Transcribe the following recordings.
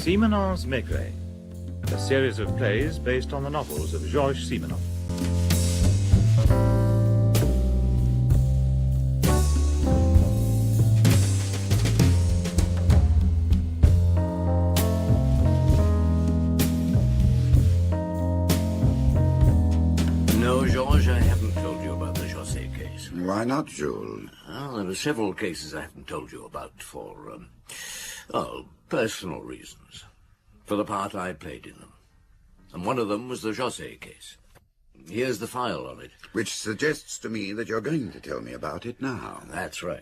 Simenon's Maigret, a series of plays based on the novels of Georges Simenon. No, Georges, I haven't told you about the José case. Why not, Jules? Well, there are several cases I haven't told you about for, personal reasons. For the part I played in them. And one of them was the José case. Here's the file on it. Which suggests to me that you're going to tell me about it now. That's right.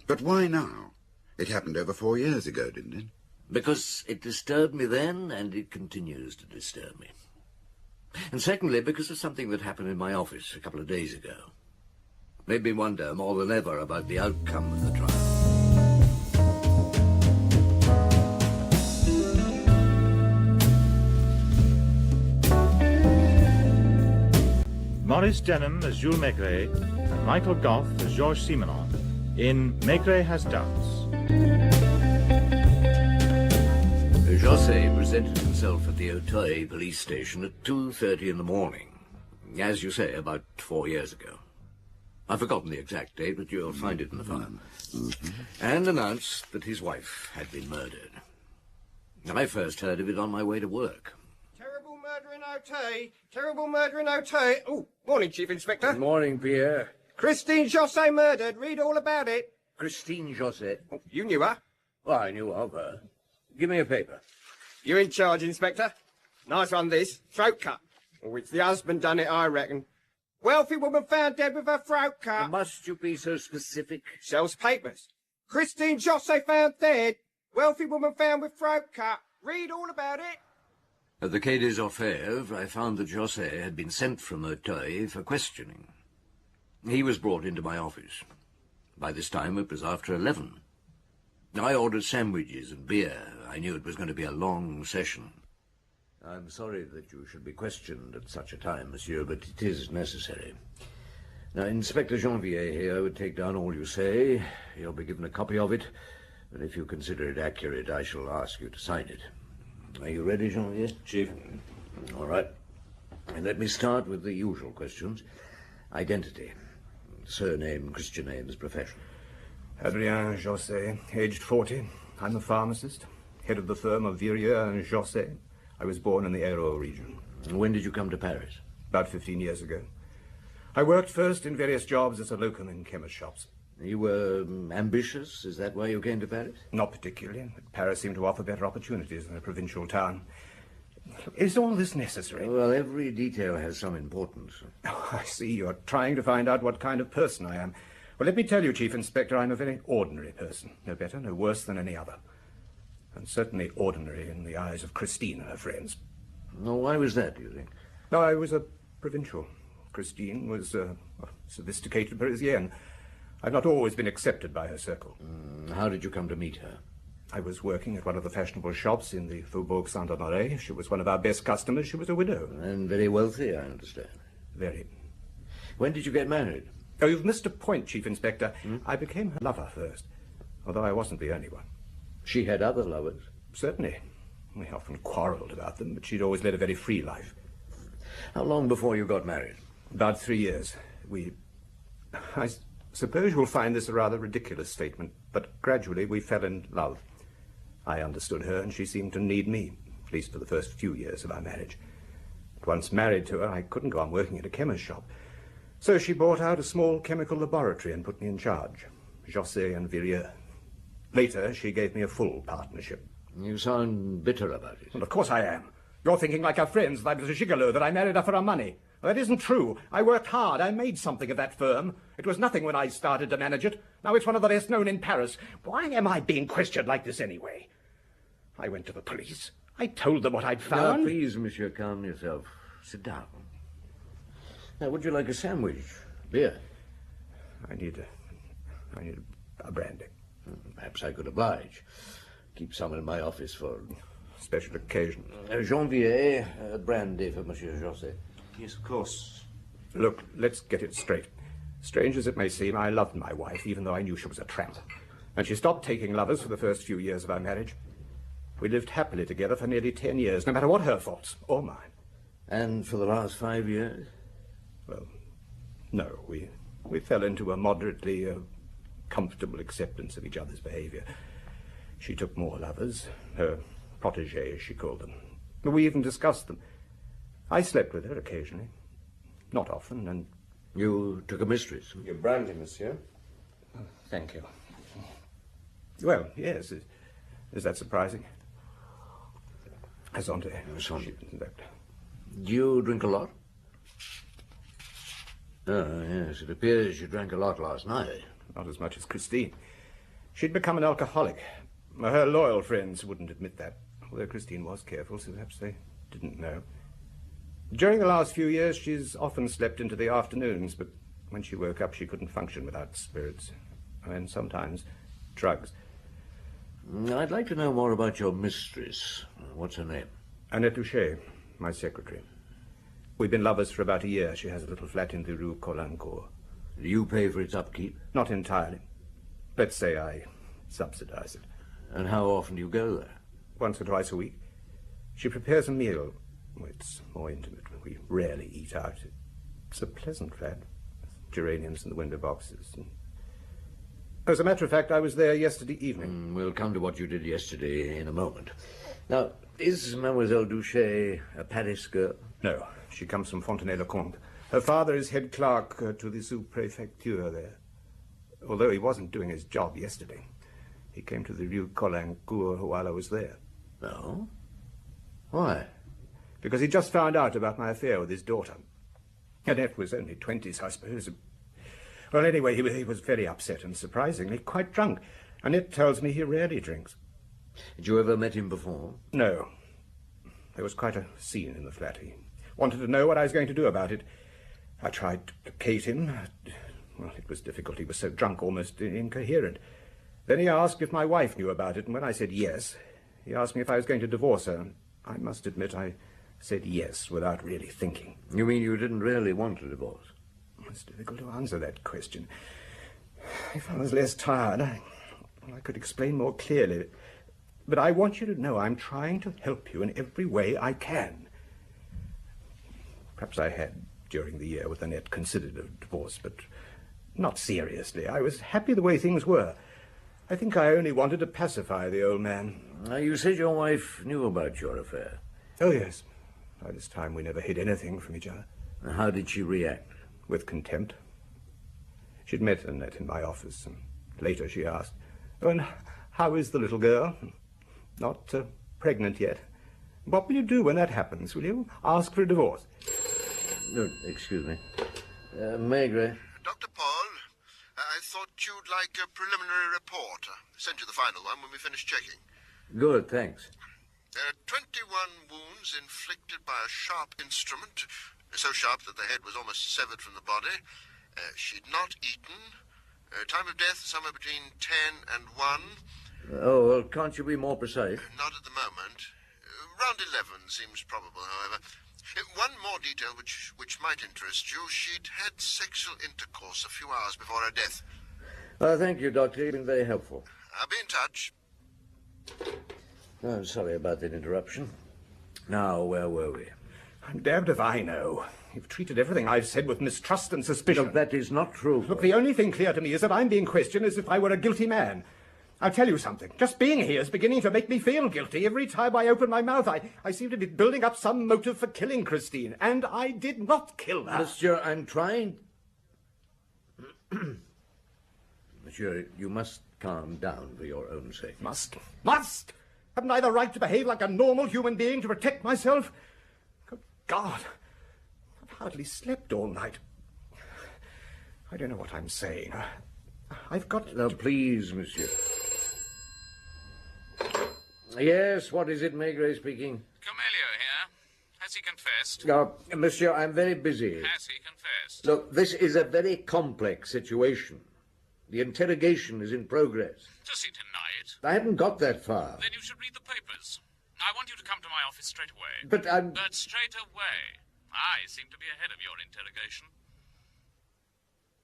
But why now? It happened over 4 years ago, didn't it? Because it disturbed me then, and it continues to disturb me. And secondly, because of something that happened in my office a couple of days ago. Made me wonder more than ever about the outcome of the trial. Maurice Denham as Jules Maigret and Michael Gough as Georges Simenon in Maigret Has Doubts. José presented himself at the Auteuil police station at 2:30 in the morning. As you say, about 4 years ago. I've forgotten the exact date, but you'll find it in the file. And announced that his wife had been murdered. I first heard of it on my way to work. Terrible murder in Auteuil. Terrible murder in Auteuil. Oh, morning, Chief Inspector. Good morning, Pierre. Christine José murdered. Read all about it. Christine José. Oh, you knew her. Well, I knew of her. Give me a paper. You're in charge, Inspector. Nice one, this. Throat cut. Oh, it's the husband done it, I reckon. Wealthy woman found dead with her throat cut. Must you be so specific? Sells papers. Christine José found dead. Wealthy woman found with throat cut. Read all about it. At the Quai des Orfèvres, I found that José had been sent from Auteuil for questioning. He was brought into my office. By this time, it was after 11. I ordered sandwiches and beer. I knew it was going to be a long session. I'm sorry that you should be questioned at such a time, monsieur, but it is necessary. Now, Inspector Janvier here would take down all you say. You'll be given a copy of it, and if you consider it accurate, I shall ask you to sign it. Are you ready, Janvier? Chief. All right. And let me start with the usual questions. Identity. Surname, Christian names, profession. Adrien José, aged 40. I'm a pharmacist, head of the firm of Virieux and José. I was born in the Airo region. And when did you come to Paris? About 15 years ago. I worked first in various jobs as a locum in chemist shops. You were ambitious? Is that why you came to Paris? Not particularly. Paris seemed to offer better opportunities than a provincial town. Is all this necessary? Well, every detail has some importance. Oh, I see. You're trying to find out what kind of person I am. Well, let me tell you, Chief Inspector, I'm a very ordinary person. No better, no worse than any other. And certainly ordinary in the eyes of Christine and her friends. No, why was that, do you think? No, I was a provincial. Christine was a sophisticated Parisienne. I've not always been accepted by her circle. How did you come to meet her? I was working at one of the fashionable shops in the Faubourg Saint-Honoré. She was one of our best customers. She was a widow. And very wealthy, I understand. Very. When did you get married? Oh, you've missed a point, Chief Inspector. I became her lover first, although I wasn't the only one. She had other lovers? Certainly. We often quarrelled about them, but she'd always led a very free life. How long before you got married? About 3 years. I suppose you'll find this a rather ridiculous statement, but gradually we fell in love. I understood her, and she seemed to need me, at least for the first few years of our marriage. But once married to her, I couldn't go on working at a chemist shop. So she bought out a small chemical laboratory and put me in charge, José and Virieux. Later, she gave me a full partnership. You sound bitter about it. Well, of course I am. You're thinking like our friends that I was a gigolo, that I married her for her money. Well, that isn't true. I worked hard. I made something of that firm. It was nothing when I started to manage it. Now it's one of the best known in Paris. Why am I being questioned like this anyway? I went to the police. I told them what I'd found. Now, please, monsieur, calm yourself. Sit down. Now, would you like a sandwich? Beer? I need a brandy. Perhaps I could oblige. Keep some in my office for special occasion. Janvier, brandy for Monsieur José. Yes, of course. Look, let's get it straight. Strange as it may seem, I loved my wife, even though I knew she was a tramp. And she stopped taking lovers for the first few years of our marriage. We lived happily together for nearly 10 years, no matter what her faults, or mine. And for the last 5 years? Well, no, we fell into a moderately comfortable acceptance of each other's behavior. She took more lovers, her protégés, as she called them. We even discussed them. I slept with her occasionally. Not often, and... You took a mistress? Your brandy, monsieur. Thank you. Well, yes. Is that surprising? Asante. Do you drink a lot? Oh, yes, it appears you drank a lot last night. Not as much as Christine. She'd become an alcoholic. Her loyal friends wouldn't admit that, although Christine was careful, so perhaps they didn't know. During the last few years, she's often slept into the afternoons, but when she woke up, she couldn't function without spirits, and sometimes drugs. I'd like to know more about your mistress. What's her name? Annette Duché, my secretary. We've been lovers for about a year. She has a little flat in the Rue Colincourt. Do you pay for its upkeep? Not entirely. Let's say I subsidize it. And how often do you go there? Once or twice a week. She prepares a meal. Well, it's more intimate. We rarely eat out. It's a pleasant flat. Geraniums in the window boxes. As a matter of fact, I was there yesterday evening. We'll come to what you did yesterday in a moment. Now, is Mademoiselle Duché a Paris girl? No, she comes from Fontenay-le-Comte. Her father is head clerk to the sous-prefecture there. Although he wasn't doing his job yesterday. He came to the Rue Colincourt while I was there. No? Why? Because he just found out about my affair with his daughter. Annette was only 20s, I suppose. Well, anyway, he was very upset and surprisingly quite drunk. Annette tells me he rarely drinks. Had you ever met him before? No. There was quite a scene in the flat. He wanted to know what I was going to do about it. I tried to placate him. Well, it was difficult. He was so drunk, almost incoherent. Then he asked if my wife knew about it, and when I said yes, he asked me if I was going to divorce her. I must admit I said yes without really thinking. You mean you didn't really want a divorce? It's difficult to answer that question. If I was less tired, I could explain more clearly. But I want you to know I'm trying to help you in every way I can. Perhaps I had, during the year with Annette, considered a divorce, but not seriously. I was happy the way things were. I think I only wanted to pacify the old man. You said your wife knew about your affair. Oh, yes. By this time we never hid anything from each other. How did she react? With contempt. She'd met Annette in my office, and later she asked, "Oh, and how is the little girl? Not pregnant yet? What will you do when that happens? Will you ask for a divorce?" No, excuse me. Maigret. Dr. Paul, I thought you'd like a preliminary report. Send you the final one when we finish checking. Good, thanks. 21 wounds inflicted by a sharp instrument, so sharp that the head was almost severed from the body. She'd not eaten. Time of death somewhere between 10 and 1. Oh, well, can't you be more precise? Not at the moment. Round 11 seems probable, however. One more detail which might interest you. She'd had sexual intercourse a few hours before her death. Thank you, Doctor. You've been very helpful. I'll be in touch. I'm sorry about that interruption. Now, where were we? I'm damned if I know. You've treated everything I've said with mistrust and suspicion. No, that is not true. Look, the only thing clear to me is that I'm being questioned as if I were a guilty man. I'll tell you something. Just being here is beginning to make me feel guilty. Every time I open my mouth, I seem to be building up some motive for killing Christine. And I did not kill her. Monsieur, I'm trying... Monsieur, you must calm down for your own sake. Must? Haven't I the right to behave like a normal human being to protect myself? Good God. I've hardly slept all night. I don't know what I'm saying. I've got... Now, please, monsieur. Yes, what is it, Maigret speaking? Comelio here. Has he confessed? Monsieur, I'm very busy. Has he confessed? Look, this is a very complex situation. The interrogation is in progress. Does he deny it? I haven't got that far. Then you should read the papers. I want you to come to my office straight away. But straight away. I seem to be ahead of your interrogation.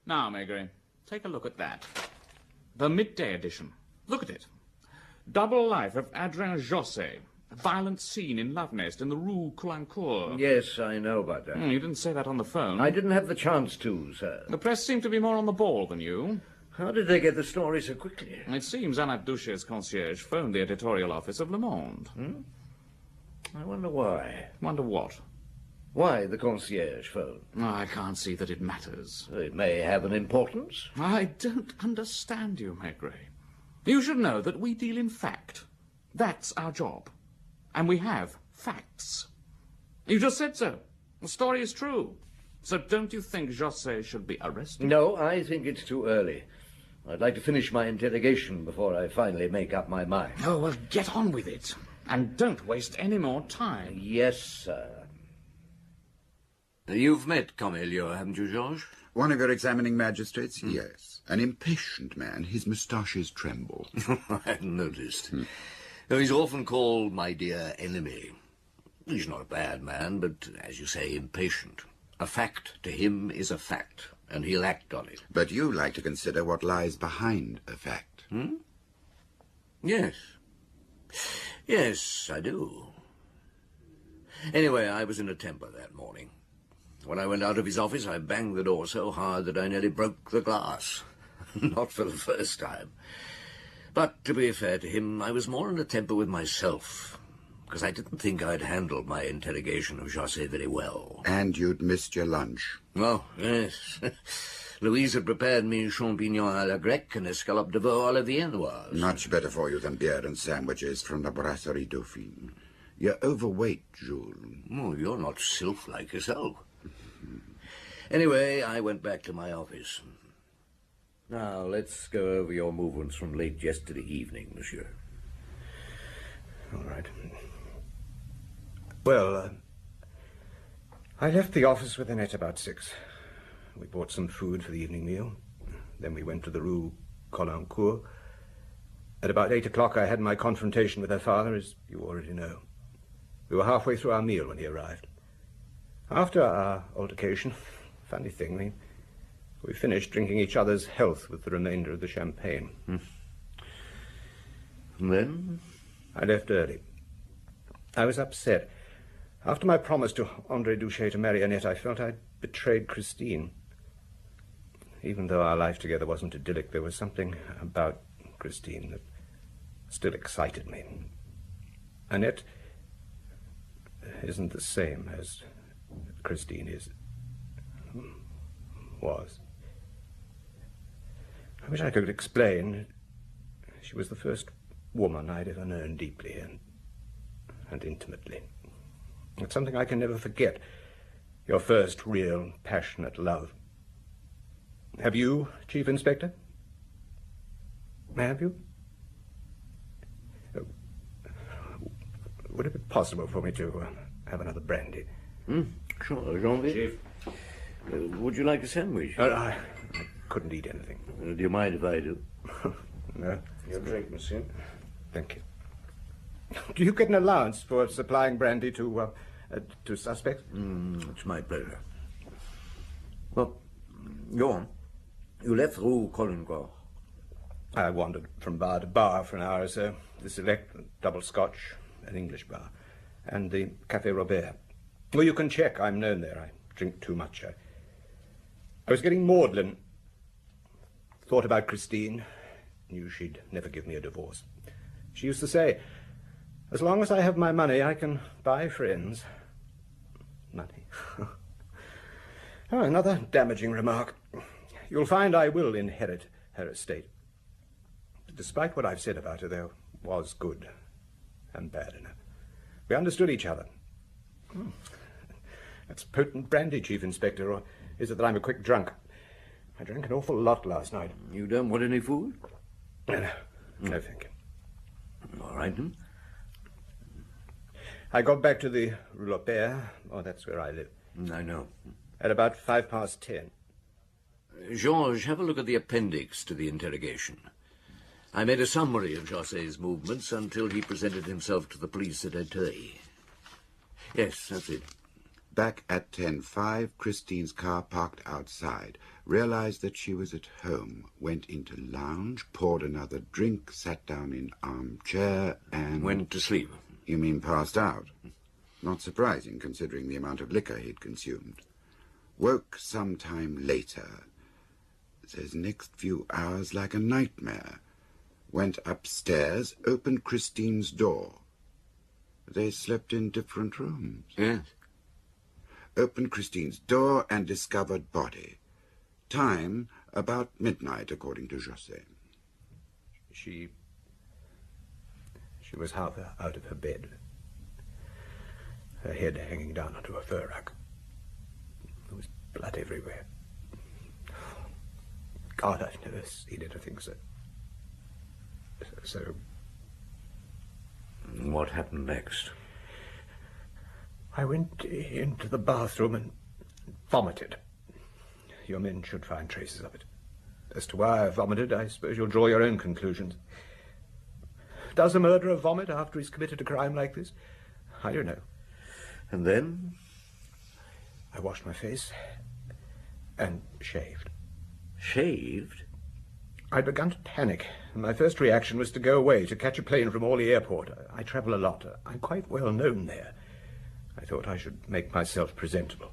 Now, Maigret, take a look at that. The midday edition. Look at it. Double life of Adrien Josset. A violent scene in Love Nest in the Rue Colincourt. Yes, I know about that. You didn't say that on the phone. I didn't have the chance to, sir. The press seemed to be more on the ball than you. How did they get the story so quickly? It seems Anna Duche's concierge phoned the editorial office of Le Monde. I wonder why. Wonder what? Why the concierge phone? I can't see that it matters. It may have an importance. I don't understand you, Maigret. You should know that we deal in fact. That's our job. And we have facts. You just said so. The story is true. So don't you think Josset should be arrested? No, I think it's too early. I'd like to finish my interrogation before I finally make up my mind. Oh, well, get on with it. And don't waste any more time. Yes, sir. You've met Camillo, haven't you, Georges? One of your examining magistrates? Yes. An impatient man. His moustaches tremble. I hadn't noticed. Though he's often called my dear enemy. He's not a bad man, but, as you say, impatient. A fact to him is a fact, and he'll act on it. But you like to consider what lies behind a fact. Yes. Yes, I do. Anyway, I was in a temper that morning. When I went out of his office, I banged the door so hard that I nearly broke the glass. Not for the first time. But, to be fair to him, I was more in a temper with myself, because I didn't think I'd handled my interrogation of Josset very well. And you'd missed your lunch. Oh, yes. Louise had prepared me champignons à la grecque and escalope de veau à la viennoise. Much better for you than beer and sandwiches from the Brasserie Dauphine. You're overweight, Jules. Oh, you're not sylph-like yourself. Anyway, I went back to my office. Now, let's go over your movements from late yesterday evening, monsieur. All right. Well, I left the office with Annette about 6. We bought some food for the evening meal. Then we went to the Rue Colincourt. At about 8 o'clock, I had my confrontation with her father, as you already know. We were halfway through our meal when he arrived. After our altercation, funny thing, we finished drinking each other's health with the remainder of the champagne. And then? I left early. I was upset. After my promise to André Duché to marry Annette, I felt I'd betrayed Christine. Even though our life together wasn't idyllic, there was something about Christine that still excited me. Annette isn't the same as Christine was. I wish I could explain. She was the first woman I'd ever known deeply and intimately. It's something I can never forget. Your first real, passionate love. Have you, Chief Inspector? Have you? Would it be possible for me to have another brandy? Sure, Jean-Vic. Would you like a sandwich? I couldn't eat anything. Do you mind if I do? No. Your drink, monsieur. Thank you. Do you get an allowance for supplying brandy to suspects? It's my pleasure. Well, go on. You left Rue Colincourt. I wandered from bar to bar for an hour or so. The Select, double Scotch, an English bar, and the Café Robert. Well, you can check. I'm known there. I drink too much. I was getting maudlin. Thought about Christine. Knew she'd never give me a divorce. She used to say, as long as I have my money, I can buy friends. Money. Oh, another damaging remark. You'll find I will inherit her estate. Despite what I've said about her, there was good and bad in her. We understood each other. That's potent brandy, Chief Inspector, or is it that I'm a quick drunk? I drank an awful lot last night. You don't want any food? No, thank you. All right, then. I got back to the Rue Lopère. Oh, that's where I live. I know. At about 10:05. Georges, have a look at the appendix to the interrogation. I made a summary of Josset's movements until he presented himself to the police at Auteuil. Yes, that's it. back at 10:05. Christine's car parked outside. Realized that she was at home. Went into lounge, poured another drink, sat down in armchair, and... Went to sleep. You mean passed out? Not surprising, considering the amount of liquor he'd consumed. Woke some time later. Says next few hours like a nightmare. Went upstairs, opened Christine's door. They slept in different rooms. Yes. Opened Christine's door and discovered body. Time, about midnight, according to José. She was half out of her bed, her head hanging down onto a fur rug. There was blood everywhere. God, I've never seen anything so... What happened next? I went into the bathroom and vomited. Your men should find traces of it. As to why I vomited, I suppose you'll draw your own conclusions. Does a murderer vomit after he's committed a crime like this? I don't know. And then? I washed my face and shaved. Shaved? I'd begun to panic, and my first reaction was to go away, to catch a plane from Orly Airport. I travel a lot. I'm quite well known there. I thought I should make myself presentable.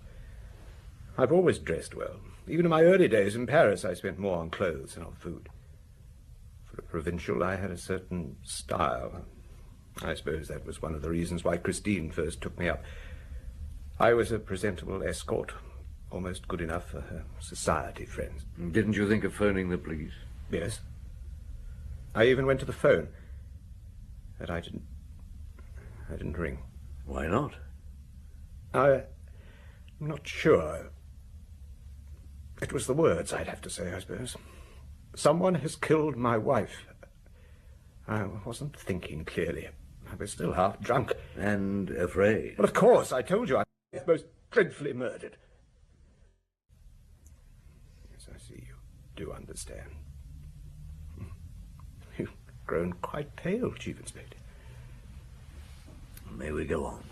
I've always dressed well. Even in my early days in Paris, I spent more on clothes than on food. For a provincial, I had a certain style. I suppose that was one of the reasons why Christine first took me up. I was a presentable escort, almost good enough for her society friends. Didn't you think of phoning the police? Yes. I even went to the phone. But I didn't ring. Why not? I'm not sure. It was the words, I'd have to say, I suppose. Someone has killed my wife. I wasn't thinking clearly. I was still half drunk. And afraid? Well, of course, I told you I was most dreadfully murdered. Yes, I see you do understand. You've grown quite pale, Chief Inspector. May we go on?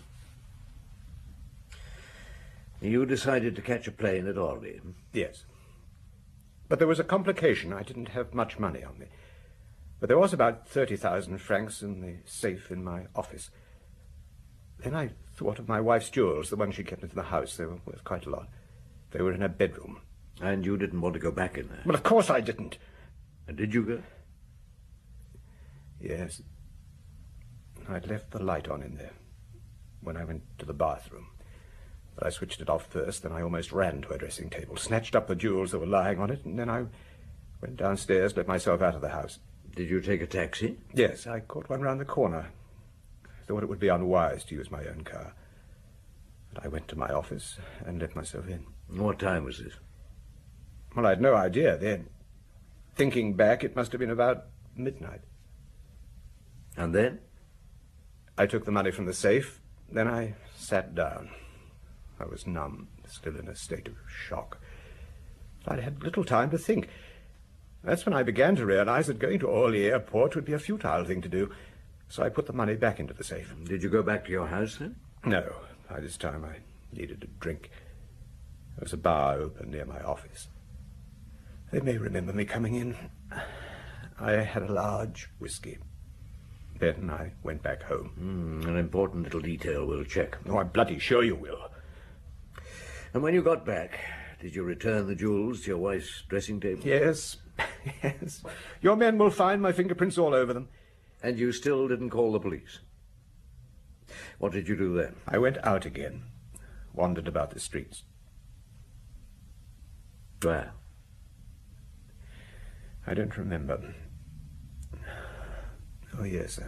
You decided to catch a plane at Orly? Yes. But there was a complication. I didn't have much money on me. But there was about 30,000 francs in the safe in my office. Then I thought of my wife's jewels, the ones she kept in the house. They were worth quite a lot. They were in her bedroom. And you didn't want to go back in there? Well, of course I didn't. And did you go? Yes. I'd left the light on in there when I went to the bathroom. But I switched it off first, then I almost ran to a dressing table, snatched up the jewels that were lying on it, and then I went downstairs, let myself out of the house. Did you take a taxi? Yes, I caught one round the corner. Thought it would be unwise to use my own car. But I went to my office and let myself in. What time was this? Well, I'd no idea then. Thinking back, it must have been about midnight. And then? I took the money from the safe, then I sat down. I was numb, still in a state of shock. I'd had little time to think. That's when I began to realize that going to Orly Airport would be a futile thing to do. So I put the money back into the safe. Did you go back to your house then? No. By this time I needed a drink. There was a bar open near my office. They may remember me coming in. I had a large whiskey. Then I went back home. An important little detail we'll check. Oh, I'm bloody sure you will. And when you got back, did you return the jewels to your wife's dressing table? Yes, yes. Your men will find my fingerprints all over them. And you still didn't call the police? What did you do then? I went out again, wandered about the streets. Where? I don't remember. Oh, yes.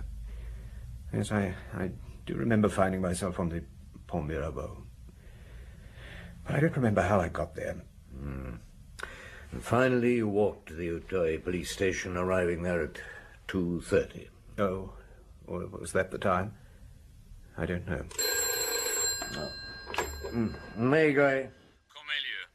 Yes, I do remember finding myself on the Pont Mirabeau. But I don't remember how I got there. And finally you walked to the Auteuil police station, arriving there at 2:30. Oh, or was that the time? I don't know. Maigret? Cornelieu.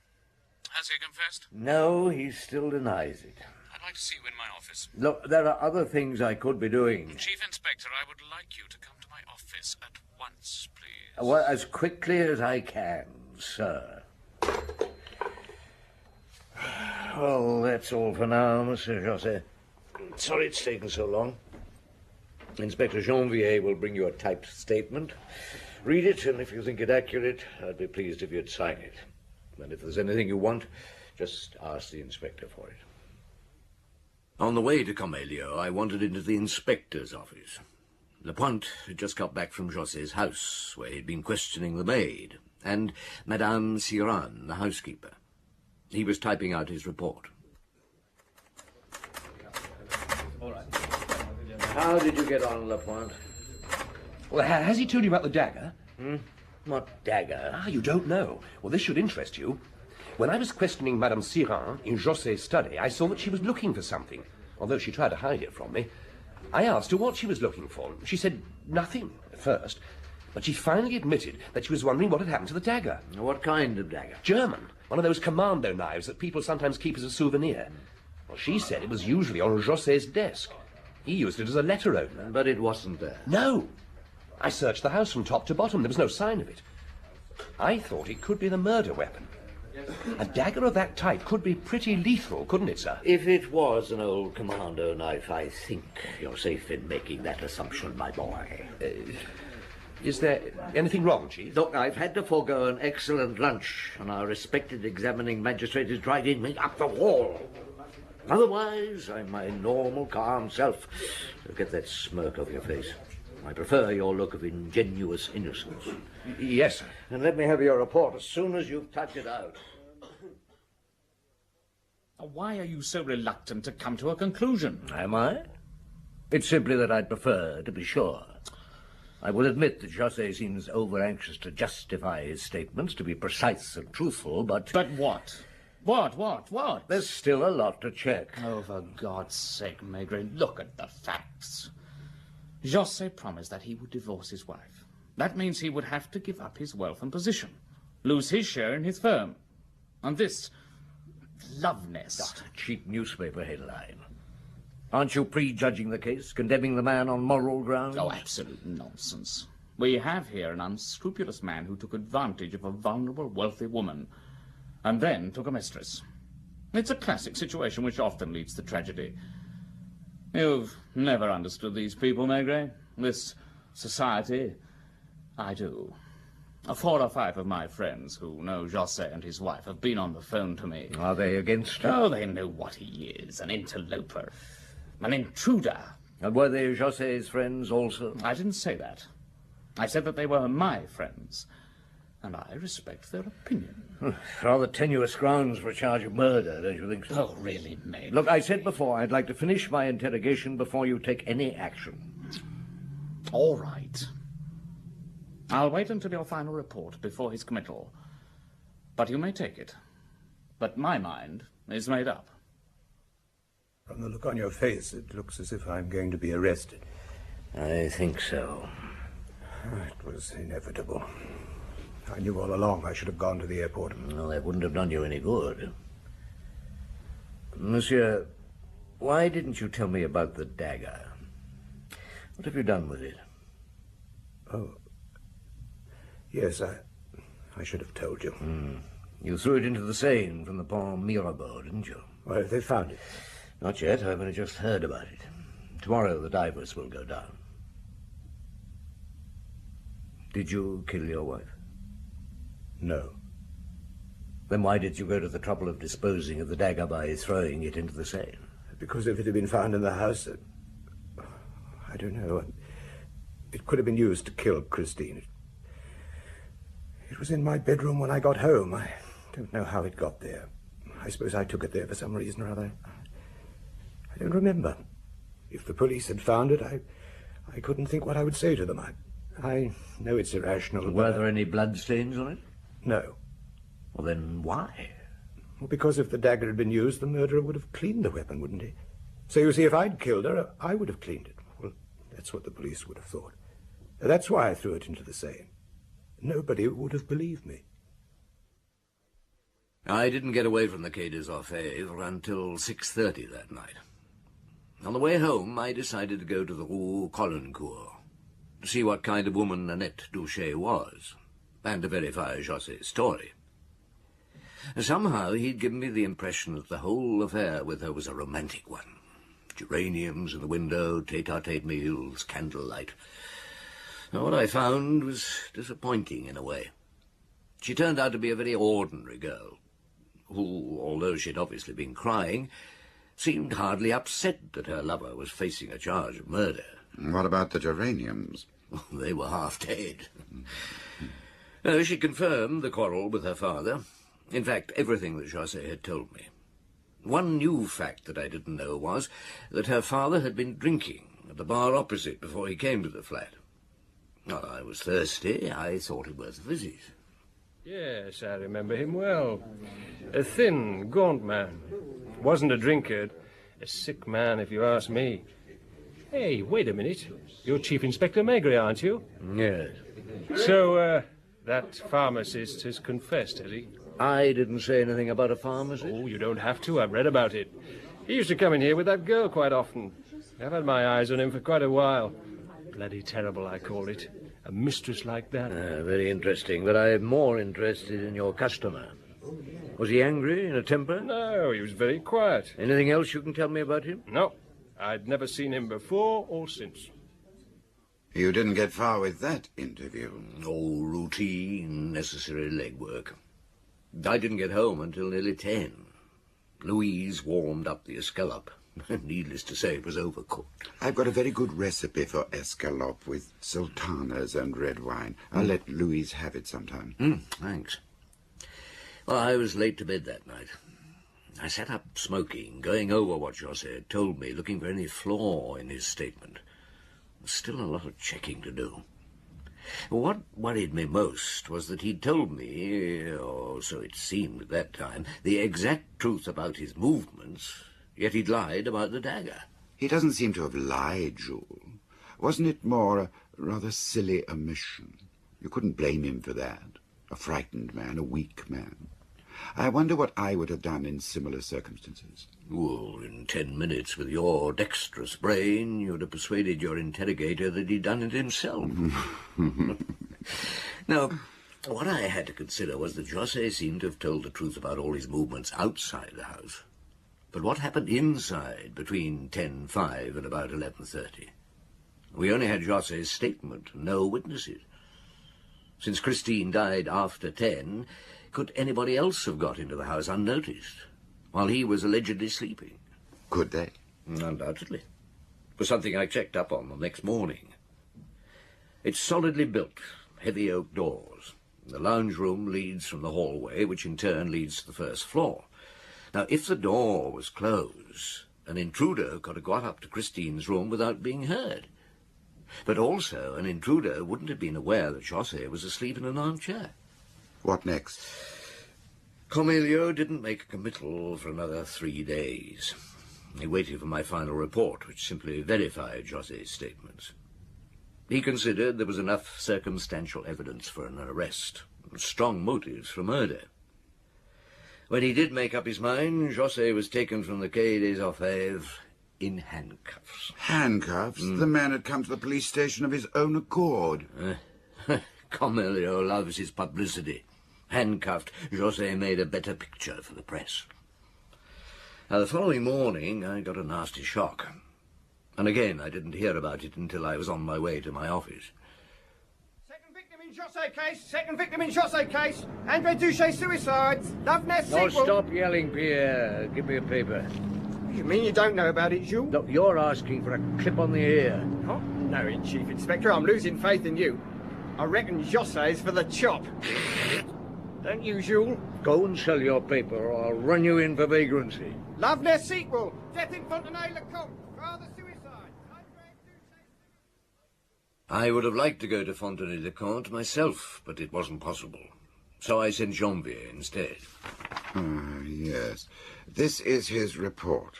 Has he confessed? No, he still denies it. I'd like to see you in my office. Look, there are other things I could be doing. Chief Inspector, I would like you to come to my office at once, please. Well, as quickly as I can, sir. Well, that's all for now, Monsieur José. Sorry it's taken so long. Inspector Janvier will bring you a typed statement. Read it, and if you think it accurate, I'd be pleased if you'd sign it. And if there's anything you want, just ask the inspector for it. On the way to Comelio, I wandered into the inspector's office. Lapointe had just got back from José's house, where he'd been questioning the maid, and Madame Siran, the housekeeper. He was typing out his report. How did you get on, Lapointe? Well, has he told you about the dagger? What dagger? Ah, you don't know. Well, this should interest you. When I was questioning Madame Siran in José's study, I saw that she was looking for something, although she tried to hide it from me. I asked her what she was looking for. She said nothing at first, but she finally admitted that she was wondering what had happened to the dagger. What kind of dagger? German. One of those commando knives that people sometimes keep as a souvenir. Well, she said it was usually on José's desk. He used it as a letter opener. But it wasn't there. No. I searched the house from top to bottom. There was no sign of it. I thought it could be the murder weapon. A dagger of that type could be pretty lethal, couldn't it, sir? If it was an old commando knife, I think you're safe in making that assumption, my boy. Is there anything wrong, Chief? Look, I've had to forego an excellent lunch, and our respected examining magistrate is driving me up the wall. Otherwise, I'm my normal, calm self. So get that smirk off your face. I prefer your look of ingenuous innocence. Yes, sir. And let me have your report as soon as you've typed it out. Why are you so reluctant to come to a conclusion? Am I? It's simply that I'd prefer to be sure. I will admit that José seems over-anxious to justify his statements, to be precise and truthful, but... But what? What? There's still a lot to check. Oh, for God's sake, Maigret, look at the facts. José promised that he would divorce his wife. That means he would have to give up his wealth and position, lose his share in his firm. And this love nest... Cheap newspaper headline. Aren't you prejudging the case, condemning the man on moral grounds? Oh, absolute nonsense. We have here an unscrupulous man who took advantage of a vulnerable, wealthy woman, and then took a mistress. It's a classic situation which often leads to tragedy. You've never understood these people, Maigret. This society. I do. 4 or 5 of my friends who know José and his wife have been on the phone to me. Are they against him? Oh, they know what he is, an interloper, an intruder. And were they José's friends also? I didn't say that. I said that they were my friends, and I respect their opinion. Rather tenuous grounds for a charge of murder, don't you think so? Oh, really, Maigret? Look, I said before I'd like to finish my interrogation before you take any action. All right. I'll wait until your final report before his committal. But you may take it. But my mind is made up. From the look on your face, it looks as if I'm going to be arrested. I think so. It was inevitable. I knew all along I should have gone to the airport. Well, that wouldn't have done you any good. Monsieur, why didn't you tell me about the dagger? What have you done with it? Oh. Yes, I should have told you. You threw it into the Seine from the Pont Mirabeau, didn't you? Well, have they found it? Not yet. I've only just heard about it. Tomorrow the divers will go down. Did you kill your wife? No. Then why did you go to the trouble of disposing of the dagger by throwing it into the Seine? Because if it had been found in the house, I don't know. It could have been used to kill Christine. It was in my bedroom when I got home. I don't know how it got there. I suppose I took it there for some reason or other. I don't remember. If the police had found it, I couldn't think what I would say to them. I know it's irrational. Were there any bloodstains on it? No. Well, then why? Well, because if the dagger had been used, the murderer would have cleaned the weapon, wouldn't he? So you see, if I'd killed her, I would have cleaned it. Well, that's what the police would have thought. That's why I threw it into the Seine. Nobody would have believed me. I didn't get away from the Quai des Orfèvres until 6:30 that night. On the way home, I decided to go to the Rue Caulaincourt. to see what kind of woman Annette Doucet was, and to verify José's story. Somehow he'd given me the impression that the whole affair with her was a romantic one. Geraniums in the window, tete-a-tete meals, candlelight. Now, what I found was disappointing in a way. She turned out to be a very ordinary girl, who, although she'd obviously been crying, seemed hardly upset that her lover was facing a charge of murder. What about the geraniums? They were half dead. She confirmed the quarrel with her father. In fact, everything that José had told me. One new fact that I didn't know was that her father had been drinking at the bar opposite before he came to the flat. Well, I was thirsty. I thought it worth a visit. Yes, I remember him well. A thin, gaunt man. Wasn't a drinker. A sick man, if you ask me. Hey, wait a minute. You're Chief Inspector Maigret, aren't you? Yes. So, that pharmacist has confessed, has he? I didn't say anything about a pharmacist. Oh, you don't have to. I've read about it. He used to come in here with that girl quite often. I've had my eyes on him for quite a while. Bloody terrible, I call it. A mistress like that. Very interesting, but I'm more interested in your customer. Was he angry, in a temper? No, he was very quiet. Anything else you can tell me about him? No, I'd never seen him before or since. You didn't get far with that interview. Oh, routine, necessary legwork. I didn't get home until nearly 10. Louise warmed up the escalope. Needless to say, it was overcooked. I've got a very good recipe for escalope with sultanas and red wine. I'll let Louise have it sometime. Thanks. Well, I was late to bed that night. I sat up smoking, going over what José had told me, looking for any flaw in his statement. There's still a lot of checking to do. What worried me most was that he'd told me, or so it seemed at that time, the exact truth about his movements, yet he'd lied about the dagger. He doesn't seem to have lied, Jules. Wasn't it more a rather silly omission? You couldn't blame him for that. A frightened man, a weak man. I wonder what I would have done in similar circumstances. Well, in 10 minutes, with your dexterous brain, you'd have persuaded your interrogator that he'd done it himself. Now, what I had to consider was that José seemed to have told the truth about all his movements outside the house. But what happened inside between 10:05 and about 11:30? We only had José's statement, no witnesses. Since Christine died after 10, could anybody else have got into the house unnoticed, while he was allegedly sleeping? Could they? Undoubtedly. It was something I checked up on the next morning. It's solidly built, heavy oak doors. The lounge room leads from the hallway, which in turn leads to the first floor. Now, if the door was closed, an intruder could have got up to Christine's room without being heard. But also, an intruder wouldn't have been aware that José was asleep in an armchair. What next? Cornelio didn't make a committal for another 3 days. He waited for my final report, which simply verified José's statements. He considered there was enough circumstantial evidence for an arrest, and strong motives for murder. When he did make up his mind, José was taken from the Quai des Orfèvres in handcuffs. Handcuffs? The man had come to the police station of his own accord. Cornelio loves his publicity. Handcuffed, José made a better picture for the press. Now, the following morning, I got a nasty shock. And again, I didn't hear about it until I was on my way to my office. Second victim in José case. Second victim in José case. Maigret Doucet suicides. Love nest Oh, sequel. stop yelling, Pierre. Give me a paper. You mean you don't know about it, Jules? Look, you're asking for a clip on the ear. Oh, no, Chief Inspector. I'm losing faith in you. I reckon José's for the chop. Don't you, Jules? Go and sell your paper, or I'll run you in for vagrancy. Love nest sequel. Death in Fontenay-le-Comte. Father suicide. I would have liked to go to Fontenay-le-Comte myself, but it wasn't possible. So I sent Janvier instead. Yes. This is his report.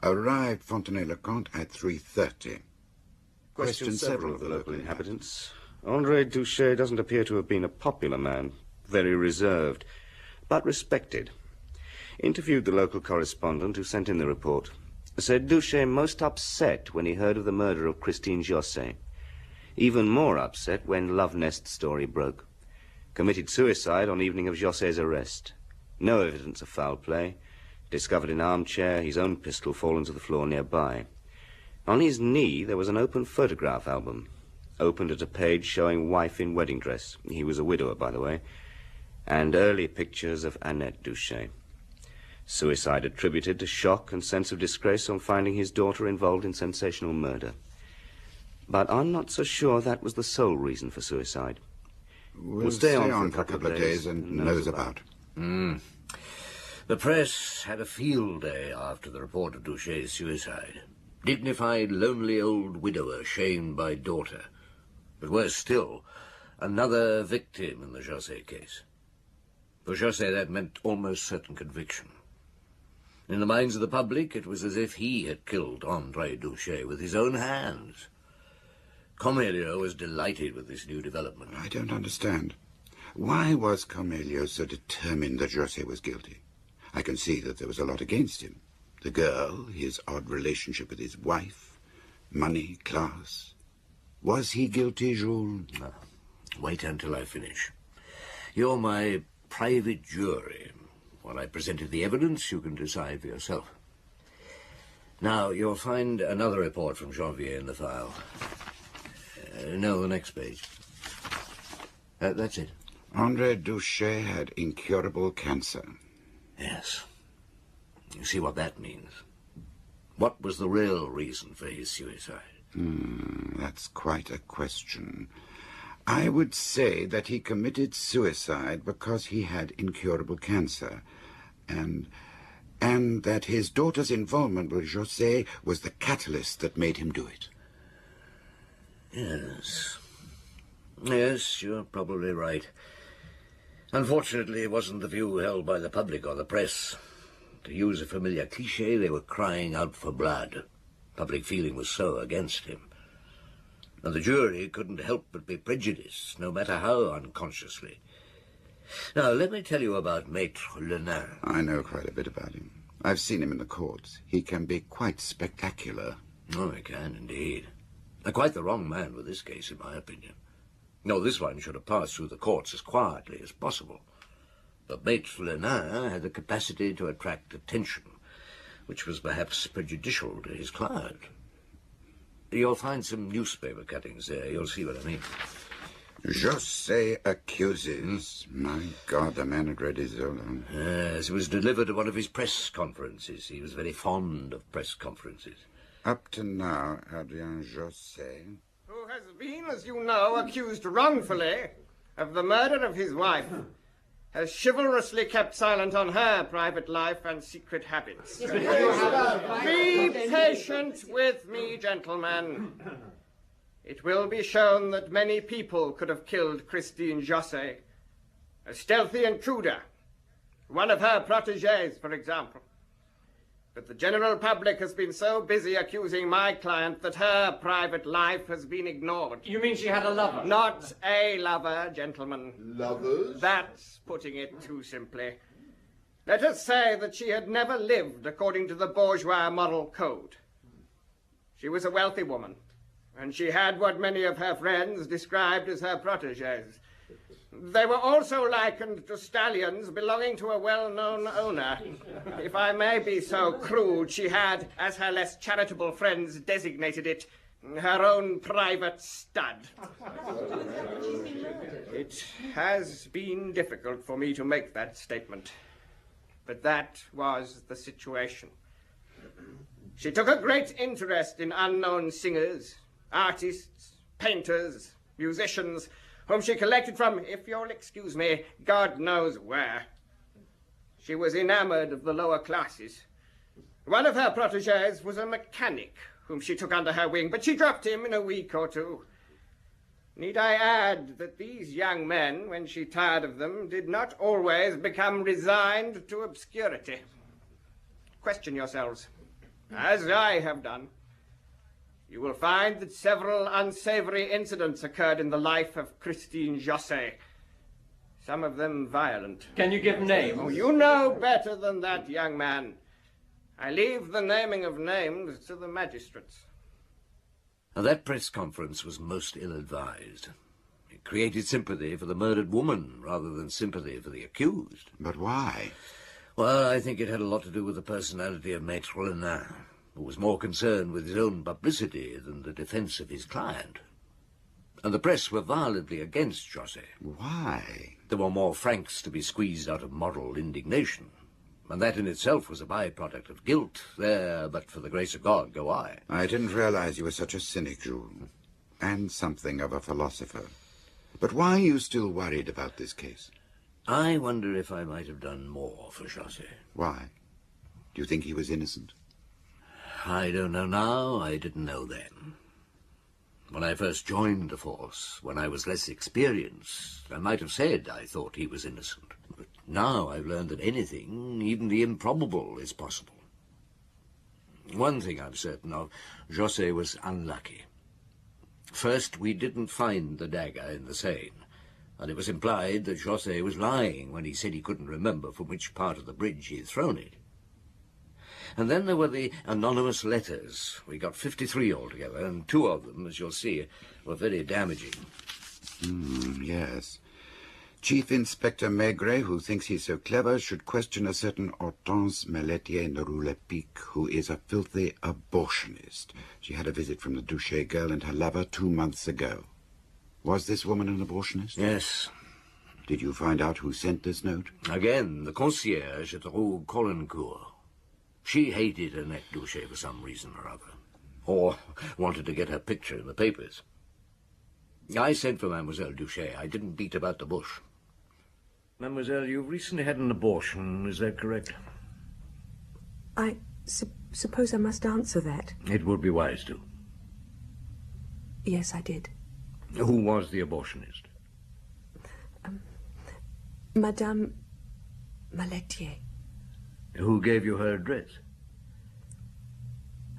Arrived Fontenay-le-Comte at 3:30. Questioned several of the local inhabitants. André Doucet doesn't appear to have been a popular man, very reserved, but respected. Interviewed the local correspondent who sent in the report. said Doucet most upset when he heard of the murder of Christine Josset. Even more upset when Love Nest story broke. Committed suicide on evening of Josset's arrest. No evidence of foul play. Discovered in armchair, his own pistol fallen to the floor nearby. On his knee there was an open photograph album. Opened at a page showing wife in wedding dress. He was a widower, by the way. And early pictures of Annette Doucet. Suicide attributed to shock and sense of disgrace on finding his daughter involved in sensational murder. But I'm not so sure that was the sole reason for suicide. We'll stay on for a couple of days and nose about. The press had a field day after the report of Doucet's suicide. Dignified, lonely old widower shamed by daughter. But worse still, another victim in the Josset case. For Josset, that meant almost certain conviction. In the minds of the public, it was as if he had killed André Doucet with his own hands. Cornelio was delighted with this new development. I don't understand. Why was Cornelio so determined that Josset was guilty? I can see that there was a lot against him. The girl, his odd relationship with his wife, money, class. Was he guilty, Jules? No. Wait until I finish. You're my private jury. When I presented the evidence, you can decide for yourself. Now, you'll find another report from Janvier in the file. No, the next page. That's it. André Doucet had incurable cancer. Yes. You see what that means. What was the real reason for his suicide? That's quite a question. I would say that he committed suicide because he had incurable cancer, and that his daughter's involvement with Josset was the catalyst that made him do it. Yes. Yes, you're probably right. Unfortunately, it wasn't the view held by the public or the press. To use a familiar cliché, they were crying out for blood. Public feeling was so against him. And the jury couldn't help but be prejudiced, no matter how unconsciously. Now, let me tell you about Maître Lenain. I know quite a bit about him. I've seen him in the courts. He can be quite spectacular. Oh, he can, indeed. Quite the wrong man for this case, in my opinion. No, this one should have passed through the courts as quietly as possible. But Maître Lenain had the capacity to attract attention, which was perhaps prejudicial to his client. You'll find some newspaper cuttings there. You'll see what I mean. Josset accuses. My God, the man had read his own. Yes, it was delivered at one of his press conferences. He was very fond of press conferences. Up to now, Adrien Josset, who has been, as you know, accused wrongfully of the murder of his wife, has chivalrously kept silent on her private life and secret habits. Be patient with me, gentlemen. It will be shown that many people could have killed Christine Josset. A stealthy intruder, one of her protégés, for example. But the general public has been so busy accusing my client that her private life has been ignored. You mean she had a lover? Not a lover, gentlemen. Lovers? That's putting it too simply. Let us say that she had never lived according to the bourgeois moral code. She was a wealthy woman, and she had what many of her friends described as her protégés. They were also likened to stallions belonging to a well-known owner. If I may be so crude, she had, as her less charitable friends designated it, her own private stud. It has been difficult for me to make that statement, but that was the situation. She took a great interest in unknown singers, artists, painters, musicians, whom she collected from, if you'll excuse me, God knows where. She was enamored of the lower classes. One of her protégés was a mechanic whom she took under her wing, but she dropped him in a week or two. Need I add that these young men, when she tired of them, did not always become resigned to obscurity? Question yourselves, as I have done. You will find that several unsavory incidents occurred in the life of Christine Josset. Some of them violent. Can you give names? Oh, you know better than that, young man. I leave the naming of names to the magistrates. And that press conference was most ill-advised. It created sympathy for the murdered woman rather than sympathy for the accused. But why? Well, I think it had a lot to do with the personality of Maître, who was more concerned with his own publicity than the defense of his client. And the press were violently against José. Why? There were more francs to be squeezed out of moral indignation. And that in itself was a byproduct of guilt. There, but for the grace of God, go I. I didn't realize you were such a cynic, Jules. And something of a philosopher. But why are you still worried about this case? I wonder if I might have done more for José. Why? Do you think he was innocent? I don't know now. I didn't know then. When I first joined the force, when I was less experienced, I might have said I thought he was innocent. But now I've learned that anything, even the improbable, is possible. One thing I'm certain of, José was unlucky. First, we didn't find the dagger in the Seine, and it was implied that José was lying when he said he couldn't remember from which part of the bridge he had thrown it. And then there were the anonymous letters. We got 53 altogether, and 2 of them, as you'll see, were very damaging. Yes. Chief Inspector Maigret, who thinks he's so clever, should question a certain Hortense Meletier-Neroulepic, who is a filthy abortionist. She had a visit from the Douchet girl and her lover 2 months ago. Was this woman an abortionist? Yes. Did you find out who sent this note? Again, the concierge at the Rue Colincourt. She hated Annette Douchet for some reason or other, or wanted to get her picture in the papers. I sent for Mademoiselle Douchet. I didn't beat about the bush. Mademoiselle, you've recently had an abortion, is that correct? I suppose I must answer that. It would be wise to. Yes, I did. Who was the abortionist? Madame Maletier. Who gave you her address?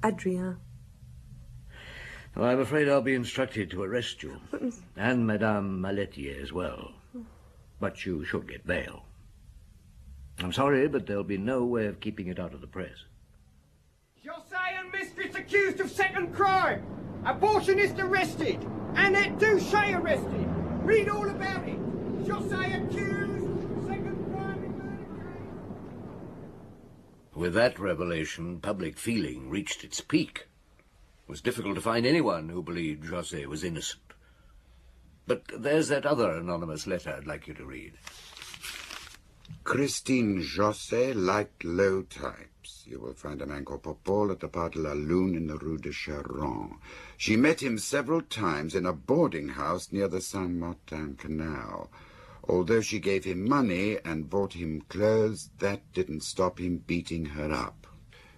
Adrien. Well, I'm afraid I'll be instructed to arrest you, and Madame Maletier as well. But you should get bail. I'm sorry, but there'll be no way of keeping it out of the press. José and mistress accused of second crime. Abortionist arrested. Annette Douchet arrested. Read all about it. José accused, second crime in murder case. With that revelation, public feeling reached its peak. It was difficult to find anyone who believed José was innocent. But there's that other anonymous letter I'd like you to read. Christine José liked low types. You will find a man called Popol at the Part de la Lune in the Rue de Charon. She met him several times in a boarding house near the Saint-Martin Canal. Although she gave him money and bought him clothes, that didn't stop him beating her up.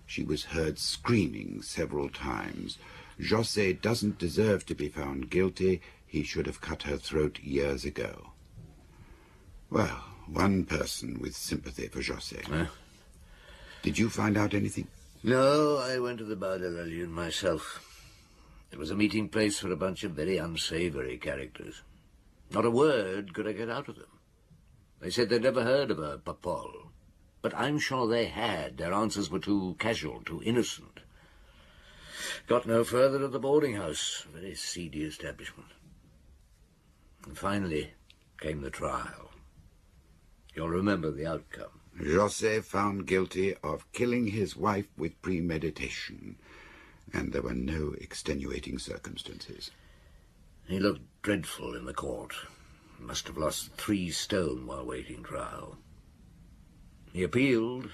She was heard screaming several times. José doesn't deserve to be found guilty. He should have cut her throat years ago. Well, one person with sympathy for José. Huh? Did you find out anything? No, I went to the Bar de la Lune myself. It was a meeting place for a bunch of very unsavory characters. Not a word could I get out of them. They said they'd never heard of a Popol. But I'm sure they had. Their answers were too casual, too innocent. Got no further at the boarding house. A very seedy establishment. And finally came the trial. You'll remember the outcome. José found guilty of killing his wife with premeditation, and there were no extenuating circumstances. He looked dreadful in the court. He must have lost 3 stone while waiting trial. He appealed.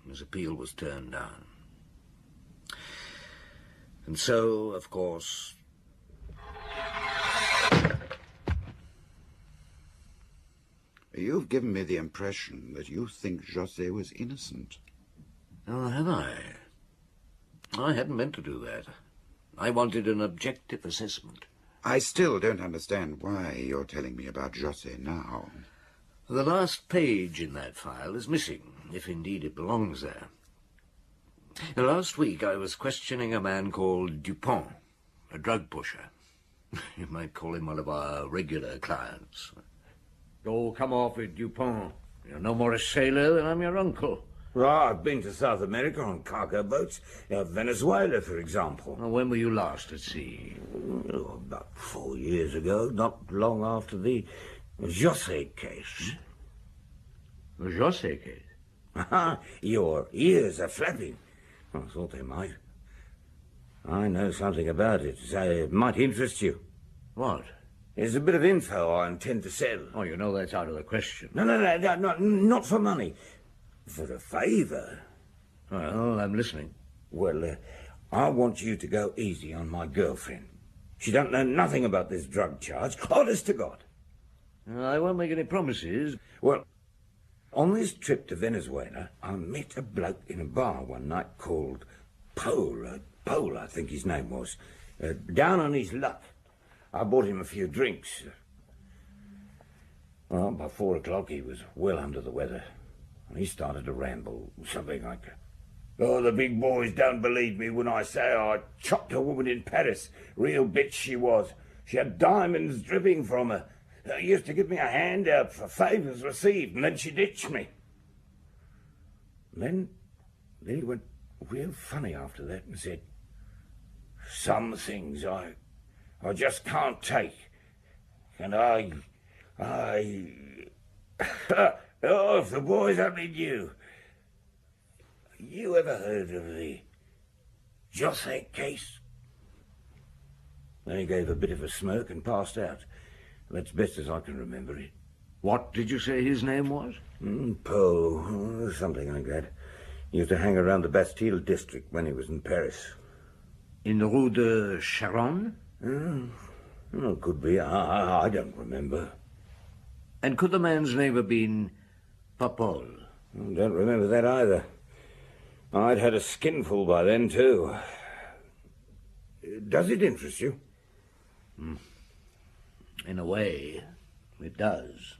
His appeal was turned down. And so, of course... You've given me the impression that you think José was innocent. Oh, have I? I hadn't meant to do that. I wanted an objective assessment. I still don't understand why you're telling me about José now. The last page in that file is missing, if indeed it belongs there. Last week I was questioning a man called Dupont, a drug pusher. You might call him one of our regular clients. Oh, come off it, Dupont. You're no more a sailor than I'm your uncle. Well, I've been to South America on cargo boats. Venezuela, for example. Well, when were you last at sea? Oh, about 4 years ago, not long after the José case. The José case? Your ears are flapping. I thought they might. I know something about it, so it might interest you. What? There's a bit of info I intend to sell. Oh, you know that's out of the question. No, not for money. For a favour. Well, I'm listening. Well, I want you to go easy on my girlfriend. She don't know nothing about this drug charge. Honest to God. I won't make any promises. Well, on this trip to Venezuela, I met a bloke in a bar one night called Pole, I think his name was. Down on his luck. I bought him a few drinks. Well, by 4 o'clock he was well under the weather. He started to ramble, something like, "Oh, the big boys don't believe me when I say I chopped a woman in Paris. Real bitch she was. She had diamonds dripping from her. Used to give me a handout for favours received, and then she ditched me." Then he went real funny after that and said, "Some things I just can't take. And I... Oh, if the boys only knew. You ever heard of the José case?" Then he gave a bit of a smirk and passed out. That's best as I can remember it. What did you say his name was? Poe, something like that. He used to hang around the Bastille district when he was in Paris. In the Rue de Charonne? Could be. I don't remember. And could the man's name have been Papol? Don't remember that either. I'd had a skinful by then, too. Does it interest you? In a way, it does.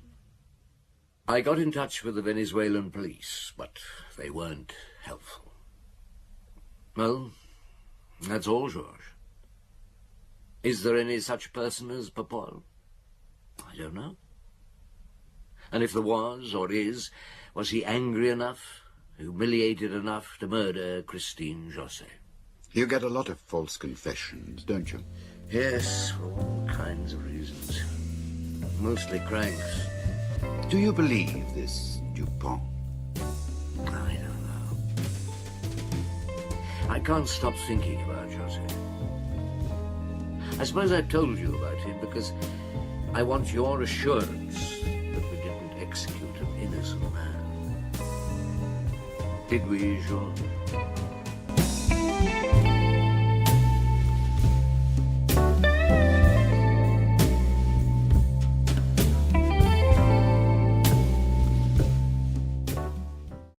I got in touch with the Venezuelan police, but they weren't helpful. Well, that's all, Georges. Is there any such person as Papol? I don't know. And if there was, or is, was he angry enough, humiliated enough to murder Christine José? You get a lot of false confessions, don't you? Yes, for all kinds of reasons. Mostly cranks. Do you believe this Dupont? I don't know. I can't stop thinking about José. I suppose I told you about him because I want your assurance that we didn't execute an innocent man. Did we, Jean?